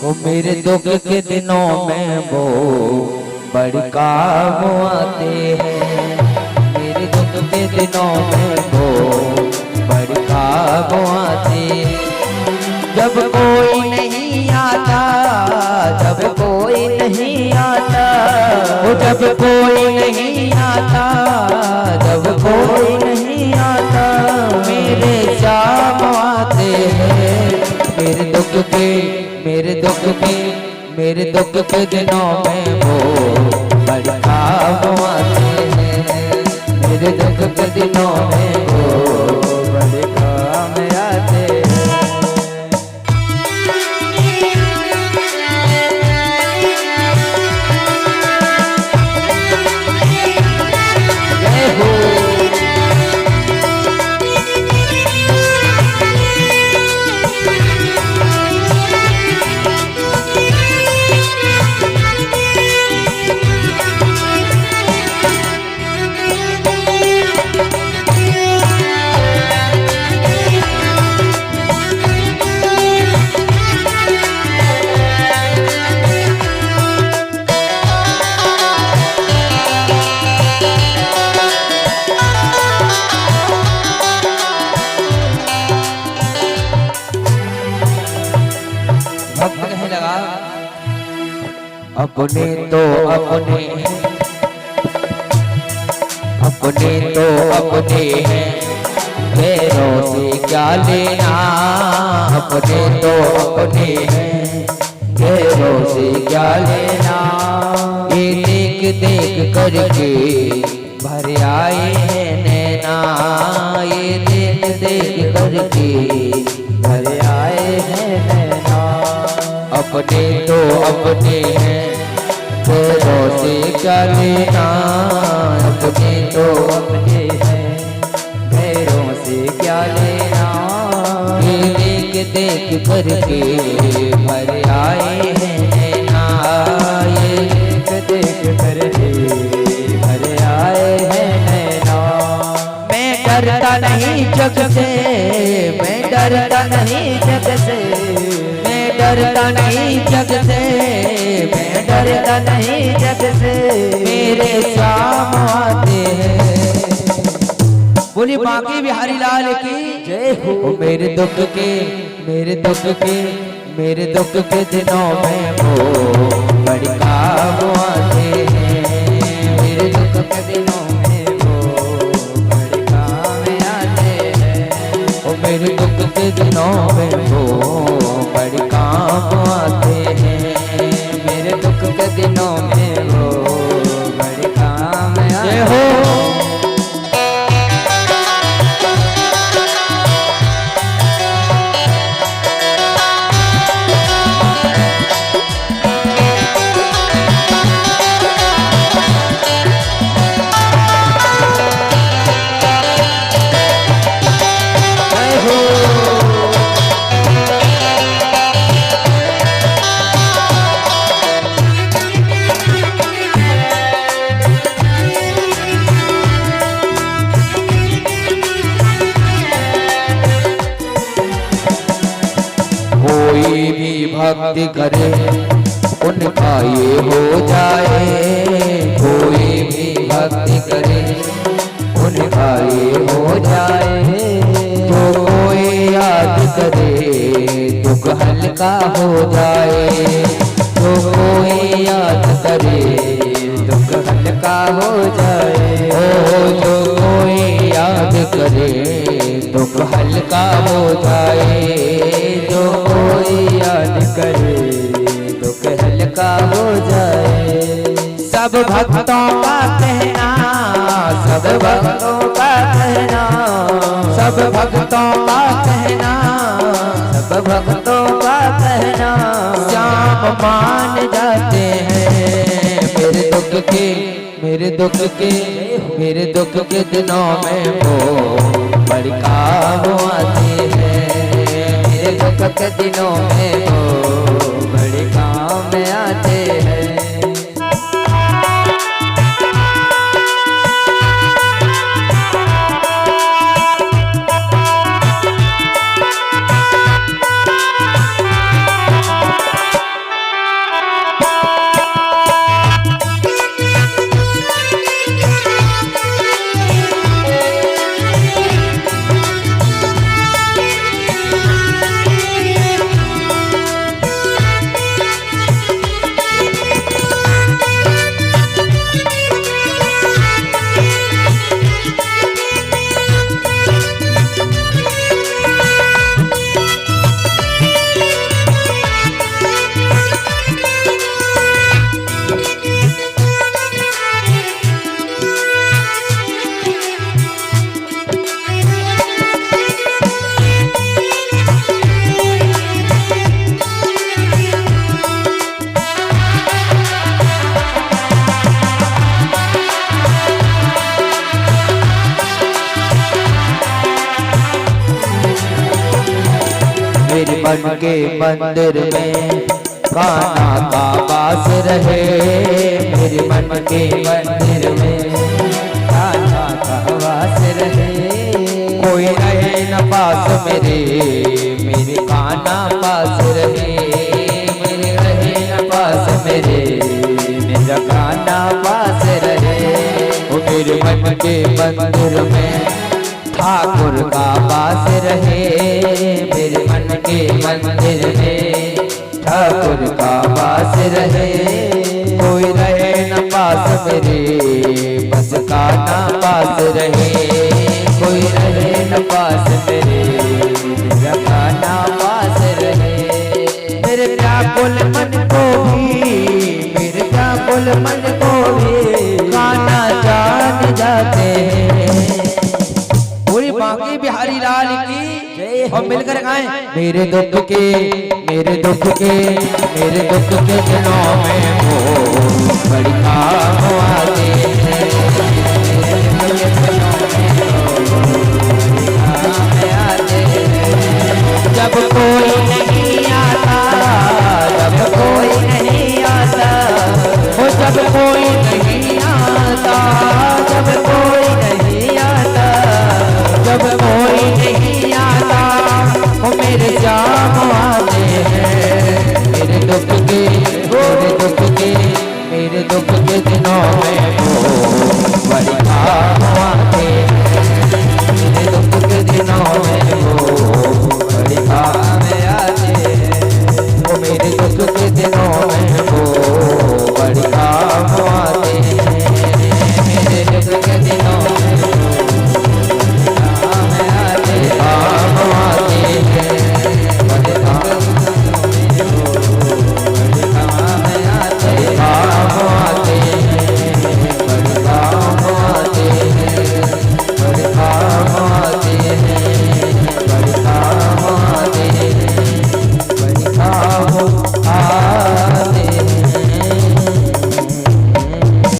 वो मेरे दुख के दिनों में वो बड़े काम आते हैं। मेरे दुख के दिनों में वो बड़े काम आते हैं। जब कोई नहीं आता, जब कोई नहीं आता, वो जब कोई नहीं आता, जब कोई नहीं आता, मेरे शाम आते हैं। मेरे दुख के, मेरे दुख के, मेरे दुख के दिनों में वो बड़े काम आते हैं। मेरे दुख के दिनों में वो बड़े काम आते हैं। अपने तो अपने हैं, अपने तो अपने हैं, गैरों से क्या लेना। अपने तो अपने हैं, गैरों से क्या लेना। ये देख देख करके भर आए हैं नैना। ये देख देख करके भर आए हैं नैना। अपने तो अपने हैं, गैरों से क्या लेना। अपने तो अपने हैं, गैरों से क्या लेना। ये देख देख करके भर आए हैं नैना। ये देख देख करके भर आए हैं नैना। मैं डरता नहीं जग से, मैं डरता नहीं जग से, डरता नहीं जग से, मैं डरता नहीं जग से। मेरे शाम आते हैं। बोली बांके बिहारी लाल की जय हो। मेरे दुख के, मेरे दुख के, मेरे दुख के दिनों में वो बड़े काम आते हैं। मेरे दुख के दिनों में वो बड़े काम आते हैं। वो मेरे दुख के दिनों में वो बड़े काम आते हैं। मेरे दुख के दिनों में वो बड़े काम आते हैं। भक्ति करे उनका ये हो जाए। कोई भी भक्ति करे उनका ये हो जाए। तो कोई याद करे दुख हल्का हो जाए। तो कोई याद करे दुख हल्का हो जाए। ओ जो कोई याद करे दुख हल्का हो जाए। जो कोई याद करे दुख हल्का हो जाए। सब भक्तों का कहना, सब भक्तों का कहना, सब भक्तों का कहना, सब भक्तों का कहना श्याम मान जाते हैं। मेरे दुख के, मेरे दुख के, मेरे दुख के दिनों में वो बड़े काम आते हैं। मेरे दुख के दिनों में वो बड़े काम आते हैं। मन के मंदिर में कान्हा का वास रहे, मेरे मन के मंदिर में कान्हा का वास रहे। कोई रहे न पास मेरे कान्हा पास रहे, मेरे रहे न पास मेरा कान्हा पास रहे। वो मेरे मन के मंदिर में ठाकुर का वास रहे, मेरे मन के मंदिर में ठाकुर का वास रहे। कोई रहे न पास मेरे, बस कान्हा पास रहे। कोई रहे न पास मेरा कान्हा पास रहे। मेरे व्याकुल मन को भी, मेरे व्याकुल मन को भी कान्हा जान जाते हैं। पूरी बांके बिहारी लाल की और मिलकर गाएं। मेरे दुख के दिनों में वो बड़ी काम आते हैं। जब कोई नहीं आता, जब कोई नहीं आता, वो जब कोई नहीं आता, जब कोई नहीं आता, जब कोई नहीं आता, वो मेरे जाम आते हैं। मेरे दुख